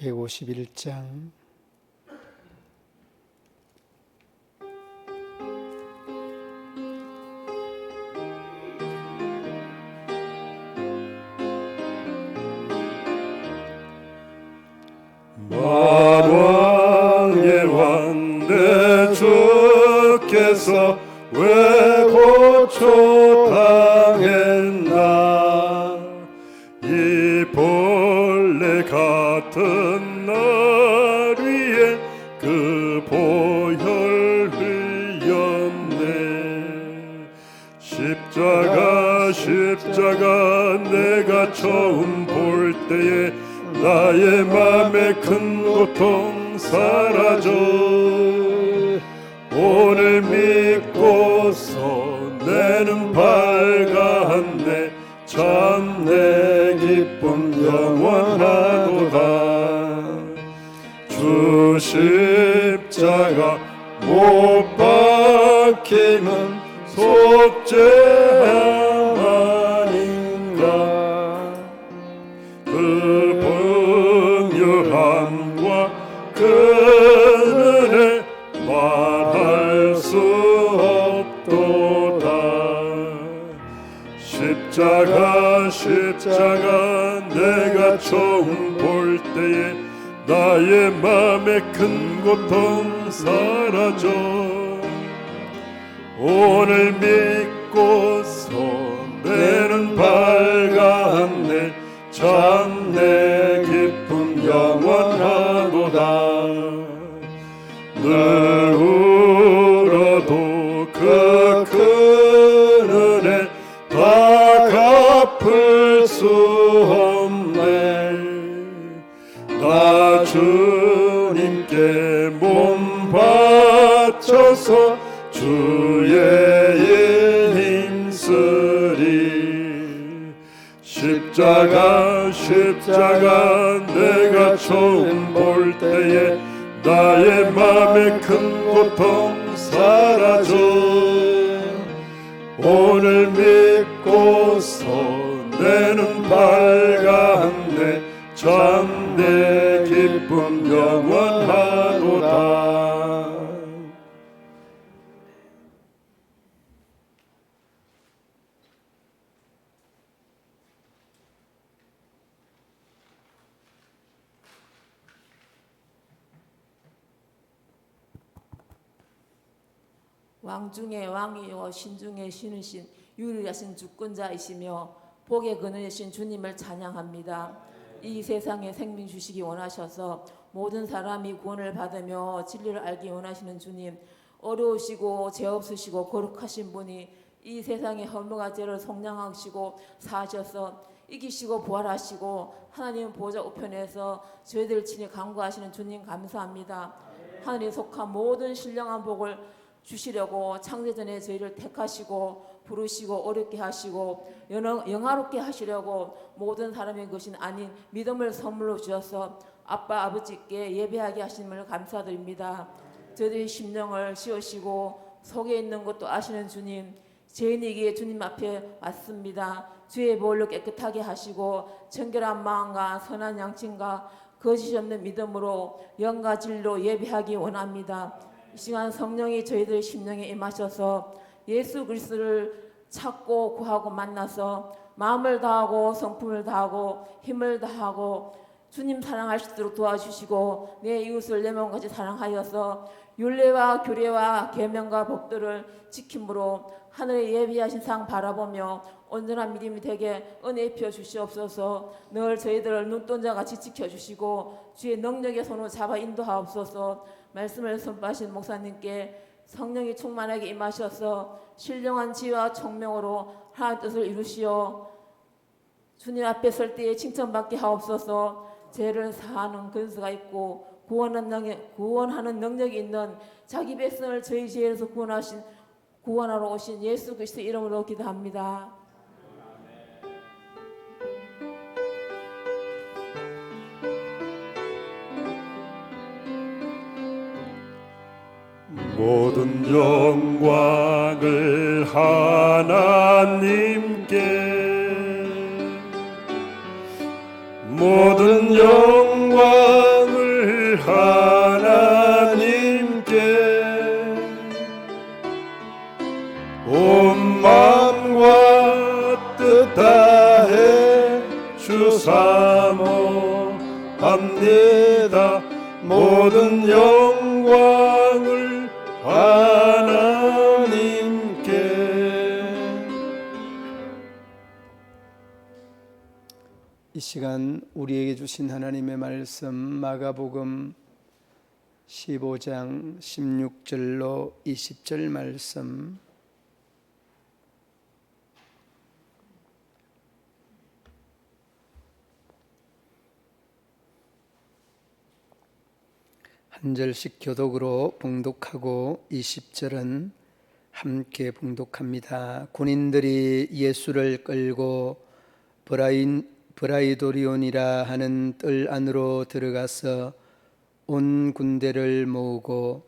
151장 만왕의 왕 내 주께서 왜 고초당했나. 이 벌레 같은 날 위에 그 보혈 흘렸네. 십자가 내가 처음 볼 때에 나의 맘에 큰 고통 사라져. 오늘 믿고서 내 눈 밝았네. 참 내 기쁨 영원하도다. 주 십자가 못 박히는 속죄 아닌가. 그 풍요함과 그 은혜 말할 수 없도다. 십자가 내가 처음 볼 때에 나의 맘에 큰 고통 사라져. 오늘 믿고서 내 눈 밝았네. 참 내 기쁨 영원하도다. 늘 울어도 그 큰 은혜 다 갚을 수 없네. 나 주님께 몸 바쳐서 주의 일 힘쓰리. 십자가 내가 처음 볼 때에 나의 맘에 큰 고통 사라져. 오늘 믿고서 내 눈 밝았네. 참 내 기쁨 영원하도다. 왕 중에 왕이요 신 중에 신이신 유일하신 주권자이시며 복의 근원이신 주님을 찬양합니다. 이 세상에 생명 주시기 원하셔서 모든 사람이 구원을 받으며 진리를 알기 원하시는 주님, 어려우시고 죄 없으시고 거룩하신 분이 이 세상의 허물과 죄를 속량하시고 사하셔서 이기시고 부활하시고 하나님 보좌 우편에서 저희들 친히 강구하시는 주님 감사합니다. 하늘에 속한 모든 신령한 복을 주시려고 창세전에 저희를 택하시고 부르시고 어렵게 하시고 영화롭게 하시려고 모든 사람의 것이 아닌 믿음을 선물로 주셔서 아빠 아버지께 예배하게 하심을 감사드립니다. 저희들의 심령을 씌우시고 속에 있는 것도 아시는 주님, 죄인에게 주님 앞에 왔습니다. 죄의 보혈로 깨끗하게 하시고 정결한 마음과 선한 양심과 거짓이 없는 믿음으로 영과 진리로 예배하기 원합니다. 이 시간 성령이 저희들 심령에 임하셔서 예수 그리스도를 찾고 구하고 만나서 마음을 다하고 성품을 다하고 힘을 다하고 주님 사랑할 수 있도록 도와주시고 내 이웃을 내 몸같이 사랑하여서 율례와 규례와 계명과 법들을 지킴으로 하늘에 예비하신 상 바라보며 온전한 믿음이 되게 은혜 입혀 주시옵소서. 늘 저희들을 눈동자같이 지켜주시고 주의 능력의 손으로 잡아 인도하옵소서. 말씀을 선포하신 목사님께 성령이 충만하게 임하셔서 신령한 지혜와 총명으로 하나님의 뜻을 이루시어 주님 앞에 설 때에 칭찬받게 하옵소서. 죄를 사하는 근수가 있고 구원하는 능력이 있는 자기 백성을 저희 죄에서 구원하러 오신 예수 그리스도 이름으로 기도합니다. 모든 영광을 하나님께, 모든 영광 모든 영광을 하나님께. 이 시간 우리에게 주신 하나님의 말씀 마가복음 15장 16절로 20절 말씀, 한 절씩 교독으로 봉독하고 20절은 함께 봉독합니다. 군인들이 예수를 끌고 브라이도리온이라 하는 뜰 안으로 들어가서 온 군대를 모으고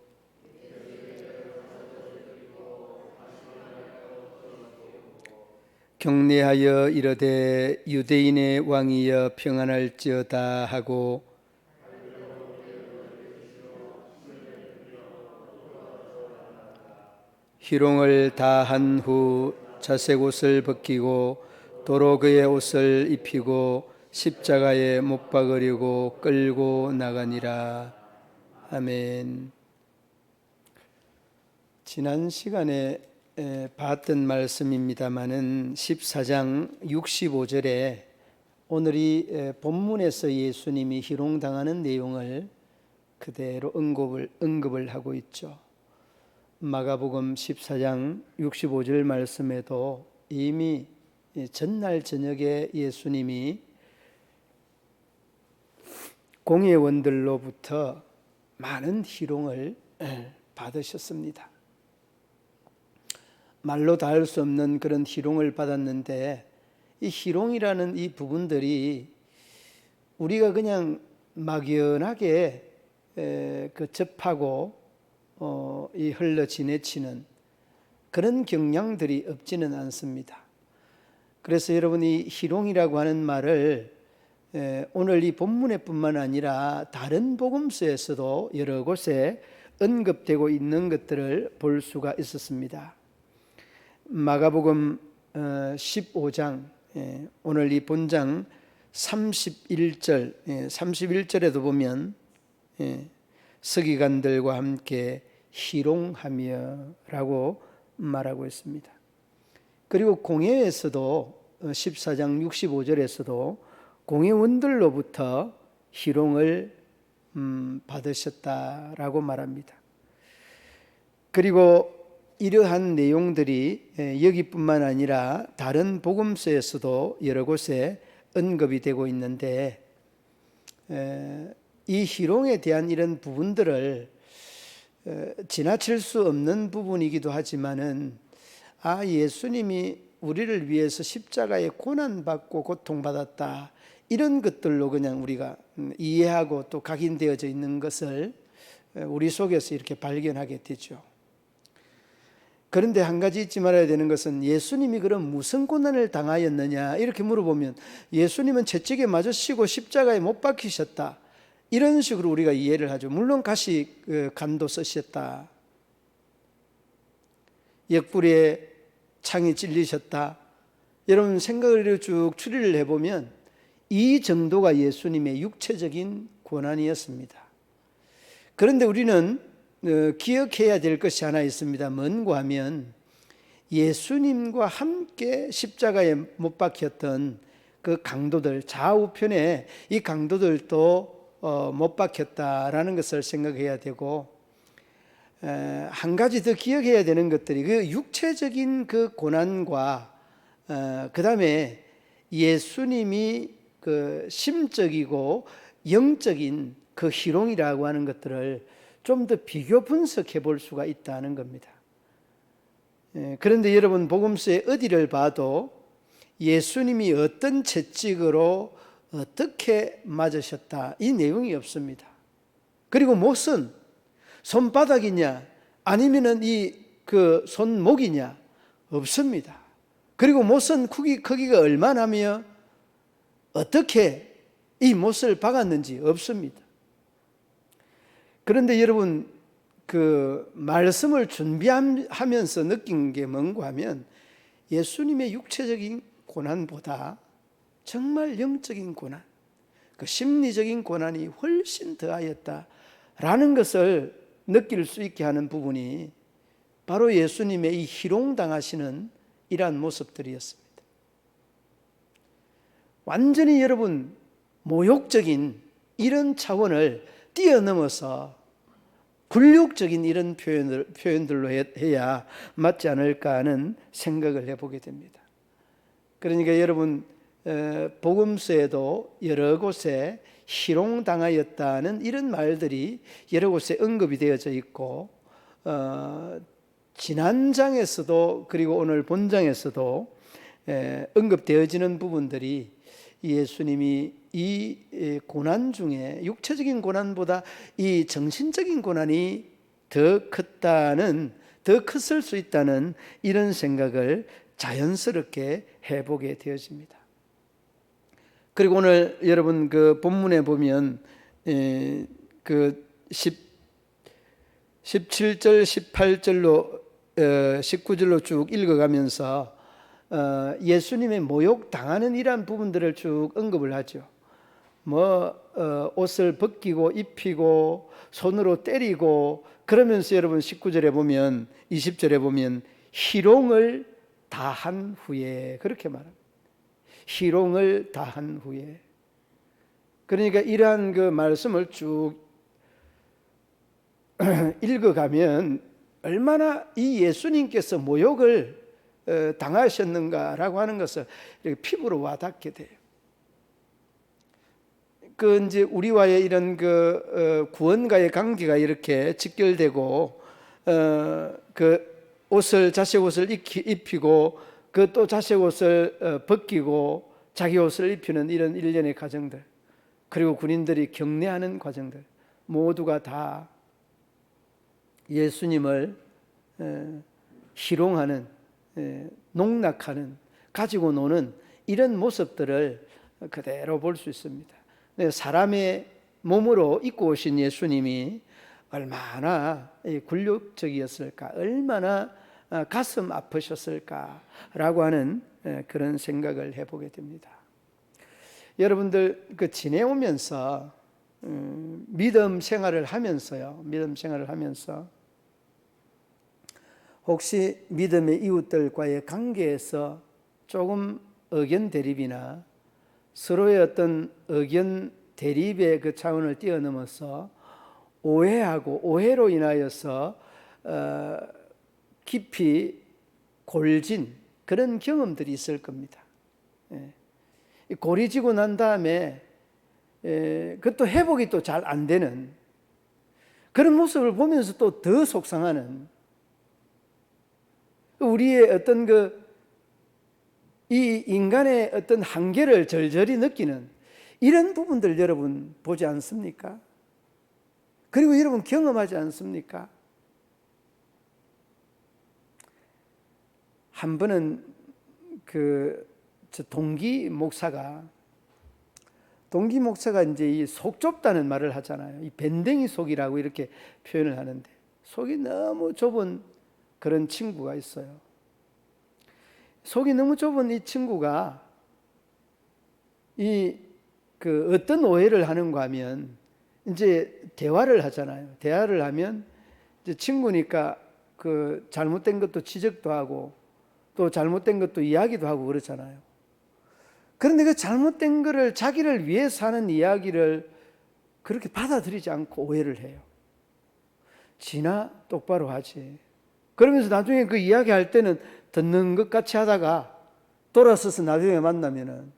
격려하여 이르되 유대인의 왕이여 평안할지어다 하고 희롱을 다 한 후 자색 옷을 벗기고 도로 그의 옷을 입히고 십자가에 못 박으려고 끌고 나가니라. 아멘. 지난 시간에 봤던 말씀입니다마는 14장 65절에 오늘 본문에서 예수님이 희롱당하는 내용을 그대로 언급을 하고 있죠. 마가복음 14장 65절 말씀에도 이미 전날 저녁에 예수님이 공회원들로부터 많은 희롱을 받으셨습니다. 말로 다 할 수 없는 그런 희롱을 받았는데, 이 희롱이라는 이 부분들이 우리가 그냥 막연하게 접하고 이 흘러 지내치는 그런 경향들이 없지는 않습니다. 그래서 여러분이 희롱이라고 하는 말을 오늘 이 본문에 뿐만 아니라 다른 복음서에서도 여러 곳에 언급되고 있는 것들을 볼 수가 있었습니다. 마가복음 15장, 오늘 이 본장 31절에도 보면 서기관들과 함께 희롱하며 라고 말하고 있습니다. 그리고 공회에서도 14장 65절에서도 공회원들로부터 희롱을 받으셨다라고 말합니다. 그리고 이러한 내용들이 여기뿐만 아니라 다른 복음서에서도 여러 곳에 언급이 되고 있는데, 이 희롱에 대한 이런 부분들을 지나칠 수 없는 부분이기도 하지만은 예수님이 우리를 위해서 십자가에 고난받고 고통받았다, 이런 것들로 그냥 우리가 이해하고 또 각인되어져 있는 것을 우리 속에서 이렇게 발견하게 되죠. 그런데 한 가지 잊지 말아야 되는 것은, 예수님이 그럼 무슨 고난을 당하였느냐 이렇게 물어보면, 예수님은 채찍에 맞으시고 십자가에 못 박히셨다, 이런 식으로 우리가 이해를 하죠. 물론 간도 쓰셨다, 옆구리에 창이 찔리셨다, 여러분 생각을 쭉 추리를 해보면 이 정도가 예수님의 육체적인 고난이었습니다. 그런데 우리는 기억해야 될 것이 하나 있습니다. 뭔가 하면 예수님과 함께 십자가에 못 박혔던 그 강도들, 좌우편에 이 강도들도 못 박혔다라는 것을 생각해야 되고, 한 가지 더 기억해야 되는 것들이 그 육체적인 그 고난과 그 다음에 예수님이 그 심적이고 영적인 그 희롱이라고 하는 것들을 좀 더 비교 분석해 볼 수가 있다는 겁니다. 그런데 여러분, 복음서의 어디를 봐도 예수님이 어떤 채찍으로 어떻게 맞으셨다, 이 내용이 없습니다. 그리고 못은 손바닥이냐 아니면은 그 손목이냐, 없습니다. 그리고 못은 크기가 얼마나며 어떻게 이 못을 박았는지 없습니다. 그런데 여러분, 그 말씀을 준비하면서 느낀 게 뭔가 하면, 예수님의 육체적인 고난보다 정말 영적인 고난, 그 심리적인 고난이 훨씬 더하였다 라는 것을 느낄 수 있게 하는 부분이 바로 예수님의 이 희롱당하시는 이러한 모습들이었습니다. 완전히 여러분 모욕적인 이런 차원을 뛰어넘어서 굴욕적인 이런 표현들로 해야 맞지 않을까 하는 생각을 해보게 됩니다. 그러니까 여러분 복음서에도 여러 곳에 희롱당하였다는 이런 말들이 여러 곳에 언급이 되어져 있고 지난 장에서도 그리고 오늘 본장에서도 언급되어지는 부분들이 예수님이 이 고난 중에 육체적인 고난보다 이 정신적인 고난이 더 컸을 수 있다는 이런 생각을 자연스럽게 해보게 되어집니다. 그리고 오늘 여러분 그 본문에 보면 그 17절, 18절로 19절로 쭉 읽어가면서 예수님의 모욕 당하는 이러한 부분들을 쭉 언급을 하죠. 옷을 벗기고 입히고 손으로 때리고 그러면서 여러분 19절에 보면 20절에 보면 희롱을 다한 후에 그렇게 말합니다. 희롱을 다한 후에. 그러니까 이러한 그 말씀을 쭉 읽어가면 얼마나 이 예수님께서 모욕을 당하셨는가라고 하는 것을 이렇게 피부로 와닿게 돼요. 그 이제 우리와의 이런 그 구원과의 관계가 이렇게 직결되고 그 옷을 자식 옷을 입히고 그 또 자식 옷을 벗기고 자기 옷을 입히는 이런 일련의 과정들, 그리고 군인들이 경례하는 과정들 모두가 다 예수님을 희롱하는, 농락하는, 가지고 노는 이런 모습들을 그대로 볼 수 있습니다. 사람의 몸으로 입고 오신 예수님이 얼마나 굴욕적이었을까, 얼마나 가슴 아프셨을까라고 하는 그런 생각을 해보게 됩니다. 여러분들 그 지내오면서 믿음 생활을 하면서요, 혹시 믿음의 이웃들과의 관계에서 조금 의견 대립이나 서로의 어떤 의견 대립의 그 차원을 뛰어넘어서 오해하고 오해로 인하여서 깊이 골진 그런 경험들이 있을 겁니다. 골이 지고 난 다음에 그것도 회복이 또 잘 안 되는 그런 모습을 보면서 또 더 속상하는, 우리의 어떤 이 인간의 어떤 한계를 절절히 느끼는 이런 부분들 여러분 보지 않습니까? 그리고 여러분 경험하지 않습니까? 한 번은 저 동기 목사가 이제 이 속 좁다는 말을 하잖아요. 이 밴댕이 속이라고 이렇게 표현을 하는데, 속이 너무 좁은 그런 친구가 있어요. 속이 너무 좁은 이 친구가 어떤 오해를 하는가 하면 이제 대화를 하잖아요. 대화를 하면 이제 친구니까 그 잘못된 것도 지적도 하고 또 잘못된 것도 이야기도 하고 그렇잖아요. 그런데 그 잘못된 거를 자기를 위해서 하는 이야기를 그렇게 받아들이지 않고 오해를 해요. 지나 똑바로 하지. 그러면서 나중에 그 이야기할 때는 듣는 것 같이 하다가 돌아서서 나중에 만나면은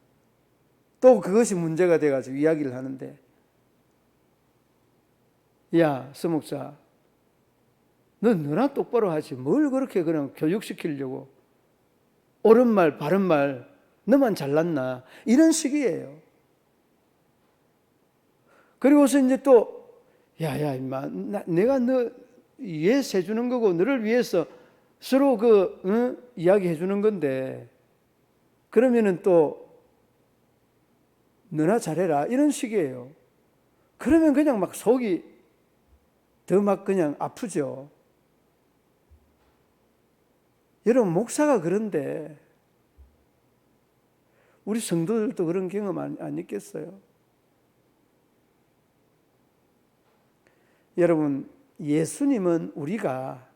또 그것이 문제가 돼가지고 이야기를 하는데, 야, 서목사, 넌 너나 똑바로 하지. 뭘 그렇게 그냥 교육시키려고. 옳은 말, 바른 말, 너만 잘났나. 이런 식이에요. 그리고서 이제 또, 야, 임마, 내가 너 위해서 해주는 거고, 너를 위해서 서로 이야기 해주는 건데, 그러면은 또, 너나 잘해라. 이런 식이에요. 그러면 그냥 막 속이 더 막 그냥 아프죠. 여러분, 목사가 그런데 우리 성도들도 그런 경험 안 있겠어요? 여러분, 예수님은 우리가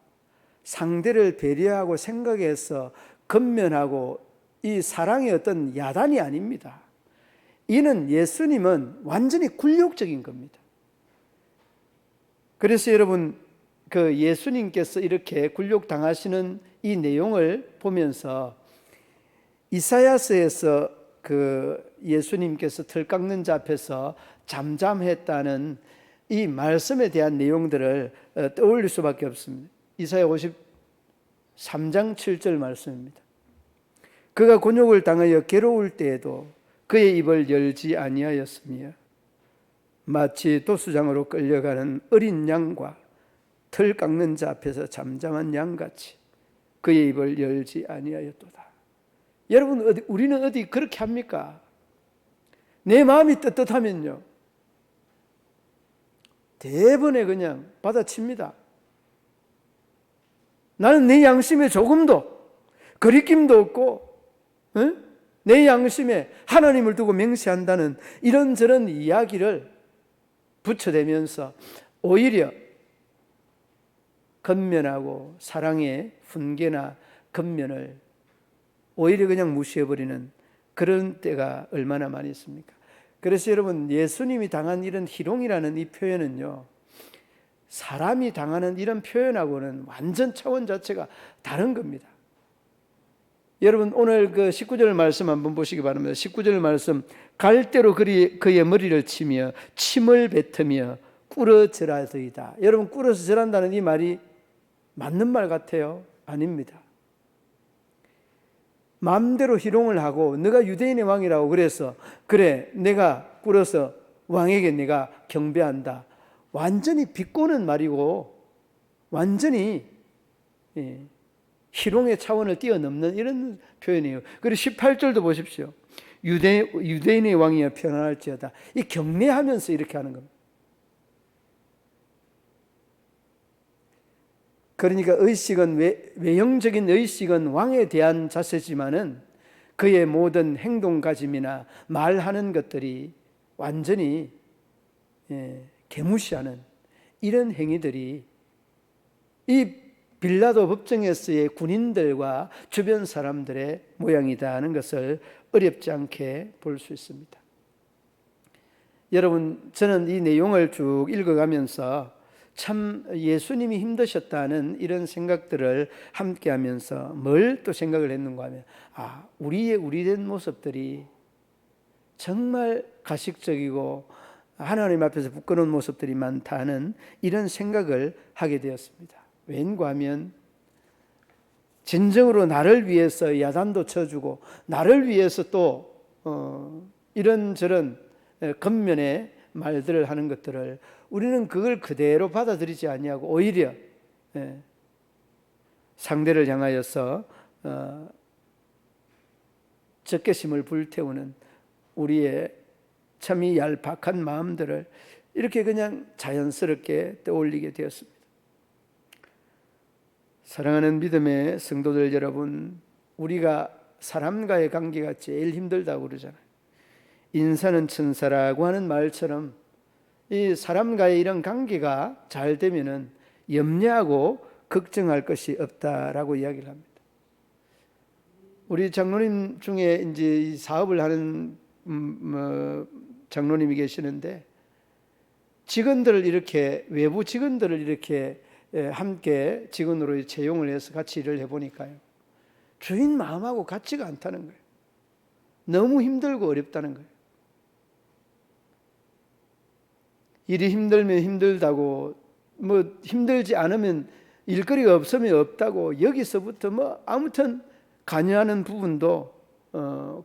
상대를 배려하고 생각해서 건면하고 이 사랑의 어떤 야단이 아닙니다. 이는 예수님은 완전히 굴욕적인 겁니다. 그래서 여러분, 그 예수님께서 이렇게 굴욕당하시는 이 내용을 보면서 이사야서에서 그 예수님께서 털 깎는 자 앞에서 잠잠했다는 이 말씀에 대한 내용들을 떠올릴 수밖에 없습니다. 이사야 53장 7절 말씀입니다. 그가 곤욕을 당하여 괴로울 때에도 그의 입을 열지 아니하였으며 마치 도수장으로 끌려가는 어린 양과 털 깎는 자 앞에서 잠잠한 양같이 그의 입을 열지 아니하였도다. 여러분, 우리는 어디 그렇게 합니까? 내 마음이 떳떳하면요, 대번에 그냥 받아칩니다. 나는 내 양심에 조금도 거리낌도 없고, 내 양심에 하나님을 두고 맹세한다는 이런저런 이야기를 붙여대면서 오히려 건면하고 사랑의 훈계나 건면을 오히려 그냥 무시해버리는 그런 때가 얼마나 많이 있습니까? 그래서 여러분, 예수님이 당한 이런 희롱이라는 이 표현은요, 사람이 당하는 이런 표현하고는 완전 차원 자체가 다른 겁니다. 여러분, 오늘 그 19절 말씀 한번 보시기 바랍니다. 19절 말씀, 갈대로 그의 머리를 치며 침을 뱉으며 꿇어 절하더이다. 여러분, 꿇어서 절한다는 이 말이 맞는 말 같아요? 아닙니다. 마음대로 희롱을 하고 너가 유대인의 왕이라고 그래서 그래 내가 꿇어서 왕에게 내가 경배한다, 완전히 비꼬는 말이고 완전히 희롱의 차원을 뛰어넘는 이런 표현이에요. 그리고 18절도 보십시오. 유대인의 왕이여 편안할지어다. 이 경례하면서 이렇게 하는 겁니다. 그러니까 의식은 외형적인 의식은 왕에 대한 자세지만은 그의 모든 행동가짐이나 말하는 것들이 완전히 개무시하는 이런 행위들이 이 빌라도 법정에서의 군인들과 주변 사람들의 모양이다 하는 것을 어렵지 않게 볼 수 있습니다. 여러분, 저는 이 내용을 쭉 읽어가면서 참 예수님이 힘드셨다는 이런 생각들을 함께 하면서 뭘 또 생각을 했는가 하면, 우리의 우리된 모습들이 정말 가식적이고 하나님 앞에서 부끄러운 모습들이 많다는 이런 생각을 하게 되었습니다. 왠가 하면 진정으로 나를 위해서 야단도 쳐주고 나를 위해서 또 이런저런 겉면의 말들을 하는 것들을 우리는 그걸 그대로 받아들이지 아니하고 오히려 상대를 향하여서 적개심을 불태우는 우리의 참 이 얄팍한 마음들을 이렇게 그냥 자연스럽게 떠올리게 되었습니다. 사랑하는 믿음의 성도들 여러분, 우리가 사람과의 관계가 제일 힘들다고 그러잖아요. 인사는 천사라고 하는 말처럼 이 사람과의 이런 관계가 잘 되면은 염려하고 걱정할 것이 없다라고 이야기를 합니다. 우리 장로님 중에 이제 이 사업을 하는 장로님이 계시는데 직원들을 이렇게 외부 직원들을 이렇게 함께 직원으로 채용을 해서 같이 일을 해보니까요, 주인 마음하고 같지가 않다는 거예요. 너무 힘들고 어렵다는 거예요. 일이 힘들면 힘들다고, 뭐 힘들지 않으면 일거리가 없으면 없다고, 여기서부터 뭐 아무튼 관여하는 부분도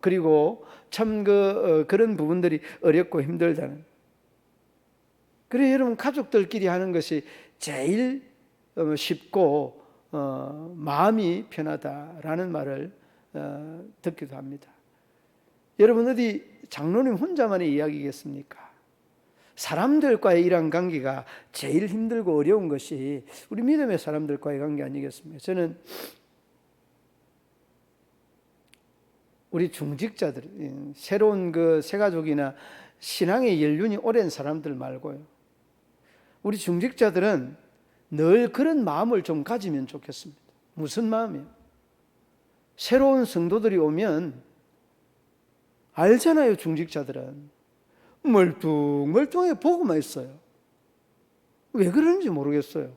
그리고 참 그런 부분들이 어렵고 힘들다는. 그래 여러분, 가족들끼리 하는 것이 제일 쉽고 마음이 편하다라는 말을 듣기도 합니다. 여러분, 어디 장로님 혼자만의 이야기겠습니까? 사람들과의 이런 관계가 제일 힘들고 어려운 것이 우리 믿음의 사람들과의 관계 아니겠습니까? 저는 우리 중직자들, 새로운 그 새가족이나 신앙의 연륜이 오랜 사람들 말고요, 우리 중직자들은 늘 그런 마음을 좀 가지면 좋겠습니다. 무슨 마음이요? 새로운 성도들이 오면 알잖아요. 중직자들은 멀뚱멀뚱하게 보고만 있어요. 왜 그러는지 모르겠어요.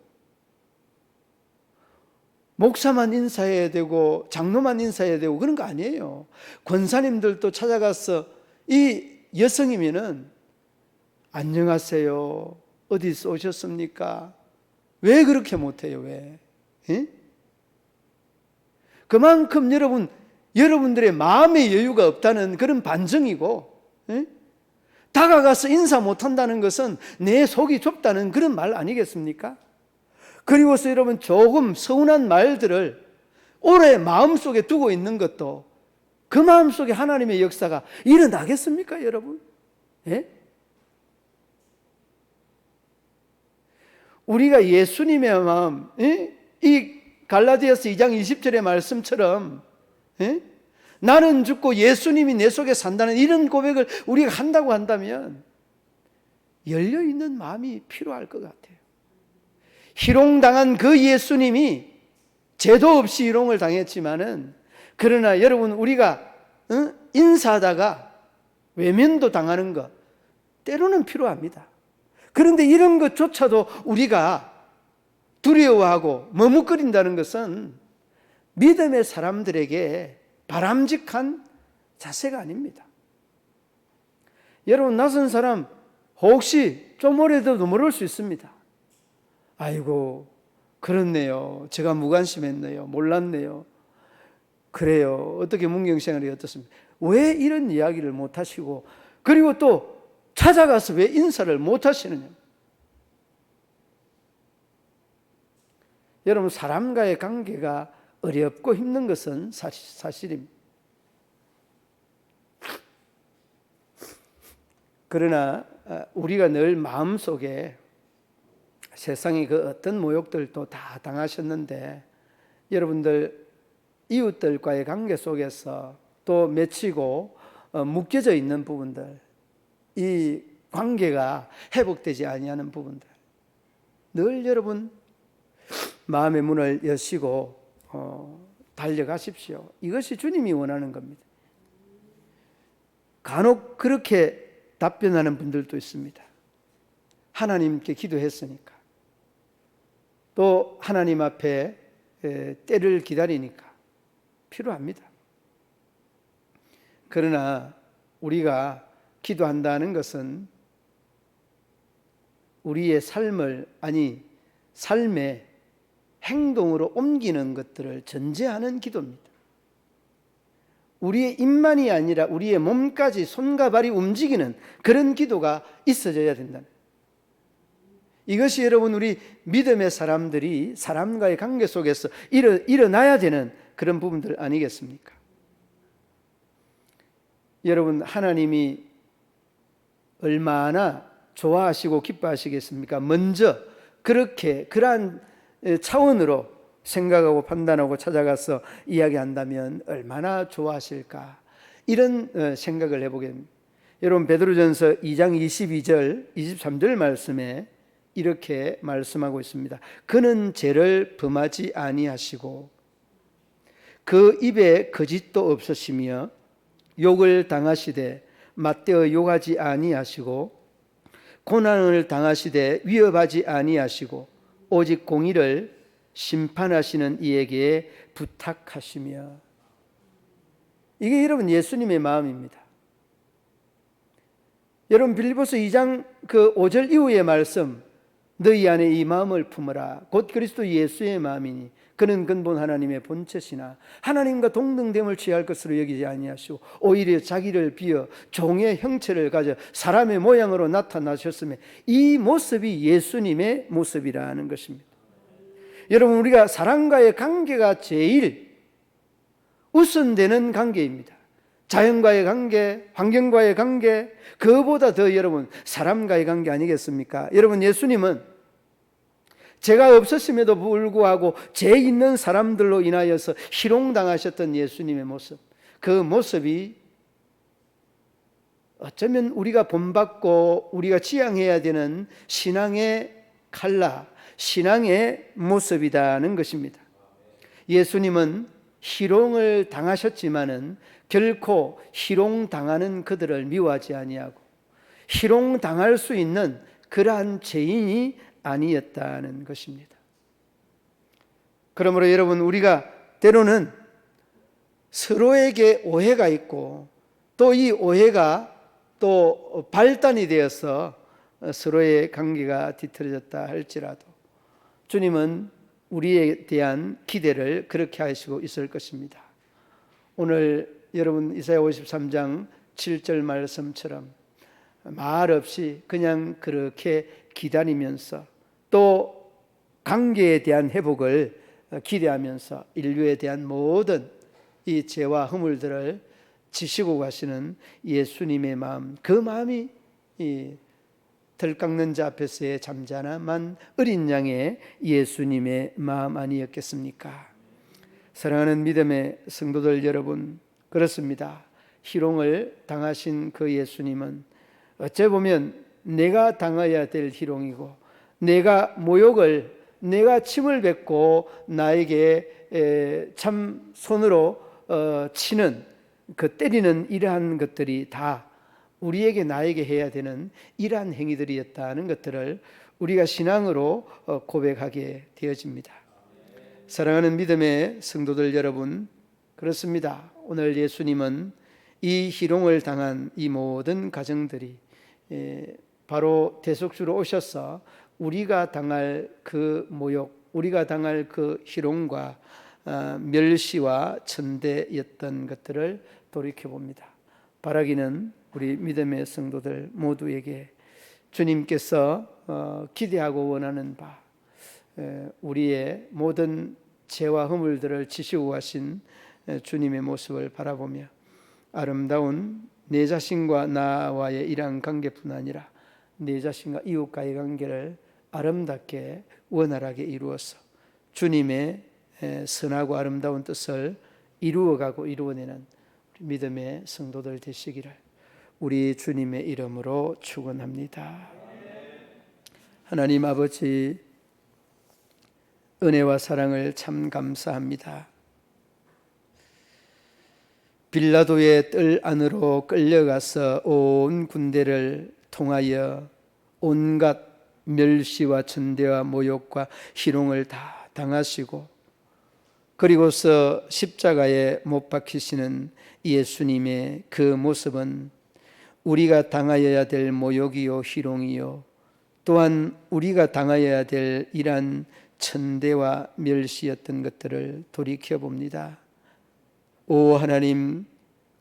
목사만 인사해야 되고 장로만 인사해야 되고 그런 거 아니에요. 권사님들도 찾아가서 이 여성이면은 안녕하세요. 어디서 오셨습니까? 왜 그렇게 못해요? 왜? 예? 그만큼 여러분들의 마음의 여유가 없다는 그런 반증이고, 예? 다가가서 인사 못한다는 것은 내 속이 좁다는 그런 말 아니겠습니까? 그리고서 여러분 조금 서운한 말들을 오래 마음속에 두고 있는 것도 그 마음속에 하나님의 역사가 일어나겠습니까, 여러분? 예? 우리가 예수님의 마음, 예? 이 갈라디아서 2장 20절의 말씀처럼, 예? 나는 죽고 예수님이 내 속에 산다는 이런 고백을 우리가 한다고 한다면 열려있는 마음이 필요할 것 같아요. 희롱당한 그 예수님이 죄도 없이 희롱을 당했지만은, 그러나 여러분 우리가 인사하다가 외면도 당하는 것 때로는 필요합니다. 그런데 이런 것조차도 우리가 두려워하고 머뭇거린다는 것은 믿음의 사람들에게 바람직한 자세가 아닙니다. 여러분, 낯선 사람 혹시 좀 오래돼도 모를 수 있습니다. 아이고, 그렇네요. 제가 무관심했네요. 몰랐네요. 그래요. 어떻게 문경생활이 어떻습니까? 왜 이런 이야기를 못 하시고, 그리고 또 찾아가서 왜 인사를 못 하시느냐? 여러분, 사람과의 관계가 어렵고 힘든 것은 사실입니다. 그러나 우리가 늘 마음속에 세상의 그 어떤 모욕들도 다 당하셨는데, 여러분들 이웃들과의 관계 속에서 또 맺히고 묶여져 있는 부분들, 이 관계가 회복되지 아니하는 부분들, 늘 여러분 마음의 문을 여시고 달려가십시오. 이것이 주님이 원하는 겁니다. 간혹 그렇게 답변하는 분들도 있습니다. 하나님께 기도했으니까, 또 하나님 앞에 때를 기다리니까 필요합니다. 그러나 우리가 기도한다는 것은 우리의 삶의 행동으로 옮기는 것들을 전제하는 기도입니다. 우리의 입만이 아니라 우리의 몸까지 손과 발이 움직이는 그런 기도가 있어져야 된다. 이것이 여러분 우리 믿음의 사람들이 사람과의 관계 속에서 일어나야 되는 그런 부분들 아니겠습니까? 여러분, 하나님이 얼마나 좋아하시고 기뻐하시겠습니까? 먼저 그러한 차원으로 생각하고 판단하고 찾아가서 이야기한다면 얼마나 좋아하실까, 이런 생각을 해보게 됩니다. 여러분, 베드로전서 2장 22절 23절 말씀에 이렇게 말씀하고 있습니다. 그는 죄를 범하지 아니하시고 그 입에 거짓도 없으시며 욕을 당하시되 맞대어 욕하지 아니하시고 고난을 당하시되 위협하지 아니하시고 오직 공의를 심판하시는 이에게 부탁하시며. 이게 여러분 예수님의 마음입니다. 여러분, 빌립보서 2장 5절 이후의 말씀, 너희 안에 이 마음을 품어라. 곧 그리스도 예수의 마음이니 그는 근본 하나님의 본체시나 하나님과 동등됨을 취할 것으로 여기지 아니하시고 오히려 자기를 비어 종의 형체를 가져 사람의 모양으로 나타나셨으며 이 모습이 예수님의 모습이라는 것입니다. 여러분, 우리가 사람과의 관계가 제일 우선되는 관계입니다. 자연과의 관계, 환경과의 관계, 그보다 더 여러분 사람과의 관계 아니겠습니까? 여러분, 예수님은 죄가 없으심에도 불구하고 죄 있는 사람들로 인하여서 희롱당하셨던 예수님의 모습, 그 모습이 어쩌면 우리가 본받고 우리가 지향해야 되는 신앙의 칼라, 신앙의 모습이라는 것입니다. 예수님은 희롱을 당하셨지만은 결코 희롱당하는 그들을 미워하지 아니하고 희롱당할 수 있는 그러한 죄인이 아니었다는 것입니다. 그러므로 여러분, 우리가 때로는 서로에게 오해가 있고 또 이 오해가 또 발단이 되어서 서로의 관계가 뒤틀어졌다 할지라도 주님은 우리에 대한 기대를 그렇게 하시고 있을 것입니다. 오늘 여러분 이사야 53장 7절 말씀처럼 말 없이 그냥 그렇게 기다리면서 또 관계에 대한 회복을 기대하면서 인류에 대한 모든 이 죄와 허물들을 지시고 가시는 예수님의 마음, 그 마음이 이 들깎는 자 앞에서의 잠잠한 어린 양의 예수님의 마음 아니었겠습니까? 사랑하는 믿음의 성도들 여러분, 그렇습니다. 희롱을 당하신 그 예수님은 어째 보면 내가 당해야 될 희롱이고 내가 모욕을, 내가 침을 뱉고 나에게 참 손으로 치는 그 때리는 이러한 것들이 다 우리에게 나에게 해야 되는 이러한 행위들이었다는 것들을 우리가 신앙으로 고백하게 되어집니다. 사랑하는 믿음의 성도들 여러분, 그렇습니다. 오늘 예수님은 이 희롱을 당한 이 모든 가정들이 바로 대속주로 오셔서 우리가 당할 그 모욕, 우리가 당할 그 희롱과 멸시와 천대였던 것들을 돌이켜봅니다. 바라기는 우리 믿음의 성도들 모두에게 주님께서 기대하고 원하는 바, 우리의 모든 죄와 허물들을 지시고 가신 주님의 모습을 바라보며 아름다운 내 자신과 나와의 이러한 관계뿐 아니라 내 자신과 이웃과의 관계를 아름답게 원활하게 이루어서 주님의 선하고 아름다운 뜻을 이루어가고 이루어내는 믿음의 성도들 되시기를 우리 주님의 이름으로 축원합니다. 하나님 아버지, 은혜와 사랑을 참 감사합니다. 빌라도의 뜰 안으로 끌려가서 온 군대를 통하여 온갖 멸시와 천대와 모욕과 희롱을 다 당하시고 그리고서 십자가에 못 박히시는 예수님의 그 모습은 우리가 당하여야 될 모욕이요 희롱이요 또한 우리가 당하여야 될 이러한 천대와 멸시였던 것들을 돌이켜봅니다. 오 하나님,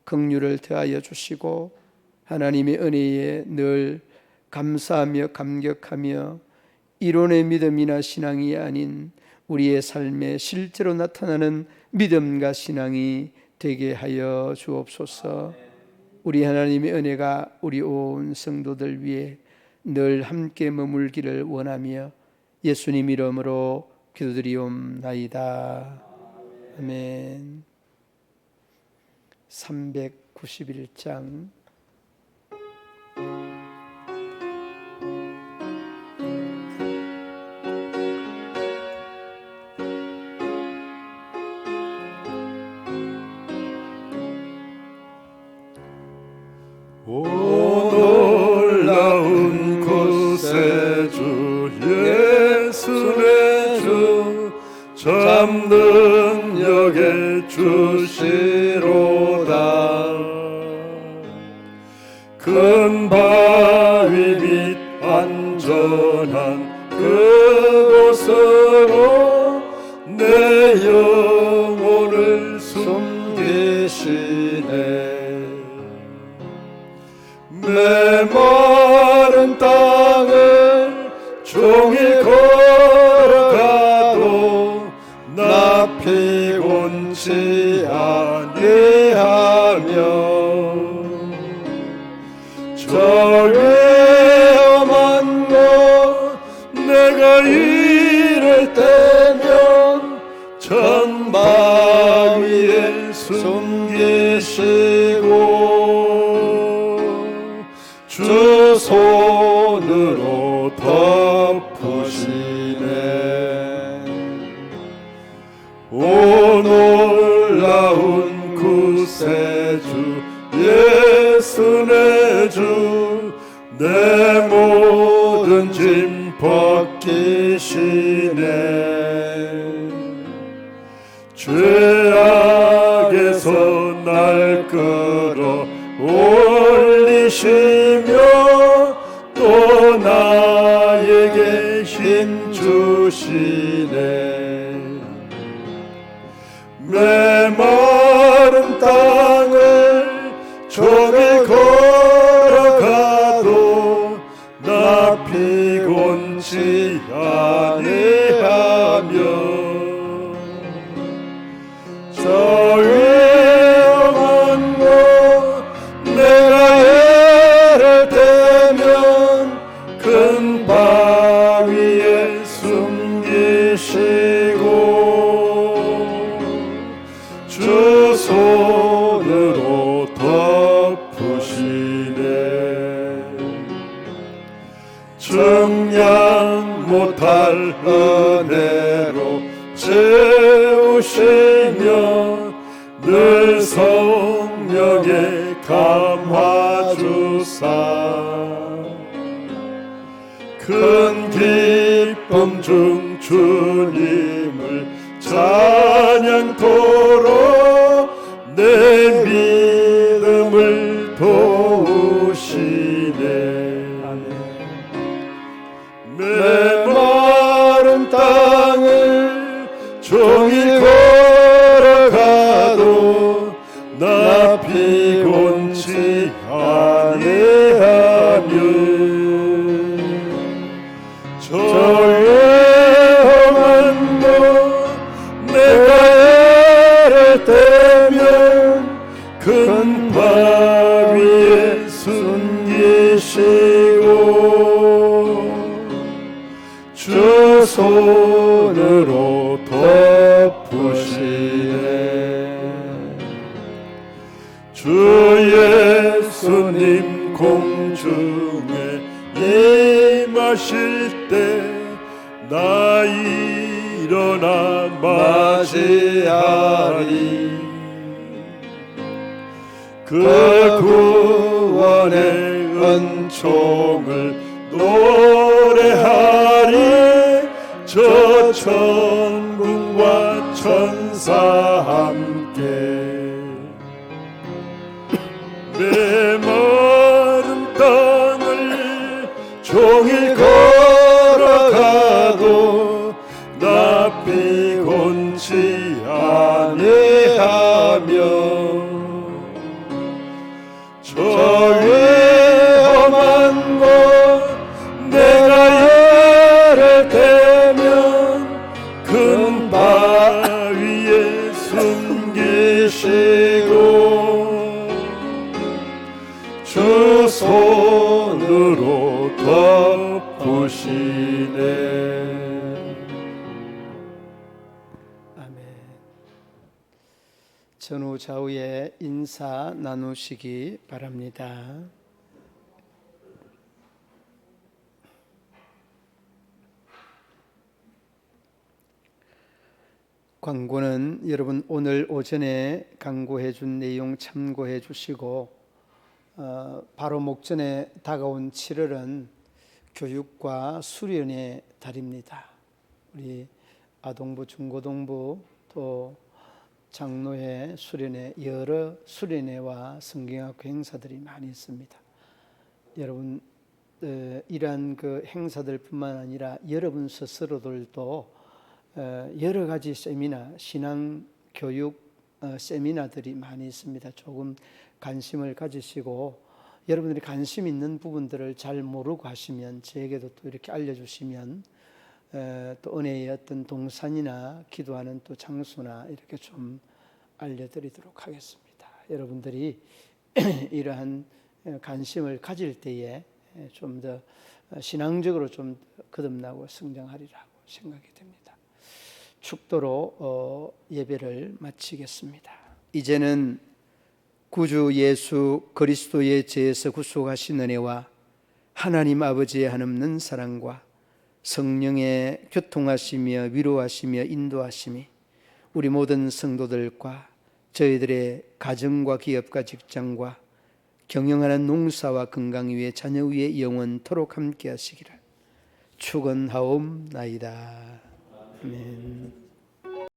긍휼을 더하여 주시고 하나님의 은혜에 늘 감사하며 감격하며 이론의 믿음이나 신앙이 아닌 우리의 삶에 실제로 나타나는 믿음과 신앙이 되게 하여 주옵소서. 우리 하나님의 은혜가 우리 온 성도들 위해 늘 함께 머물기를 원하며 예수님 이름으로 기도드리옵나이다. 아멘. 391장 오 놀라운 구세주 예수의 주 참 능력의 주시로다. 큰 바위 밑 안전한 그곳으로 내 영혼을 숨기시네. 메마른 땅을 종일 걸어가도 나 피곤치 아니하며 저 위험한 곳 내가 이를 때면 천바위에 숨기시고 주 손으로 덮으시네. 오 놀라운 구세주 예수 내 주 내 모든 짐 벗기시네 죄악에서 날 끌어 올리시며 또 나에게 힘 주시네 메마른 땅을 종일 걸어가도 나 피곤치 아니하며 저 위험한 곳 내가 예를 대면 큰 바위에 숨기시고 주 손으로 덮으시네 증량 못할 은혜로 채우시며 늘 성령에 감화주사 큰 기쁨 중 주님을 찬양토록 내 믿음을 도우시네 메마른 땅을 종일 걸어가도 나 피곤치 아니하며 저 위험한 곳 내가 예를 대면 큰 바위에 숨기시고 주 손으로 덮으시네 주 예수님 공중에 임하실 때 나 일어나 맞이하리 그 구원의 은총을 노래하리 저 천군과 천사 함께 메마른 땅을 종일 걸어가도 나 피곤치 아니하며 저 위험한 곳 내가 예를 대면 큰 바위에 숨기시고 주 손으로 덮으시네 아멘. 전후 좌우에 인사 나누시기 바랍니다. 광고는 여러분 오늘 오전에 강구해 준 내용 참고해 주시고 바로 목전에 다가온 7월은 교육과 수련의 달입니다. 우리 아동부, 중고등부 또 장로회, 수련회 여러 수련회와 성경학교 행사들이 많이 있습니다. 여러분 이러한 그 행사들뿐만 아니라 여러분 스스로들도 여러 가지 세미나, 신앙 교육 세미나들이 많이 있습니다. 조금 관심을 가지시고 여러분들이 관심 있는 부분들을 잘 모르고 하시면 저에게도 또 이렇게 알려주시면 또 은혜의 어떤 동산이나 기도하는 또 장소나 이렇게 좀 알려드리도록 하겠습니다. 여러분들이 이러한 관심을 가질 때에 좀 더 신앙적으로 좀 거듭나고 성장하리라고 생각이 됩니다. 축도로 예배를 마치겠습니다. 이제는 구주 예수 그리스도의 죄에서 구속하신 은혜와 하나님 아버지의 한없는 사랑과 성령의 교통하시며 위로하시며 인도하심이 우리 모든 성도들과 저희들의 가정과 기업과 직장과 경영하는 농사와 건강 위에 자녀 위에 영원토록 함께 하시기를 축원하옵나이다. 아멘.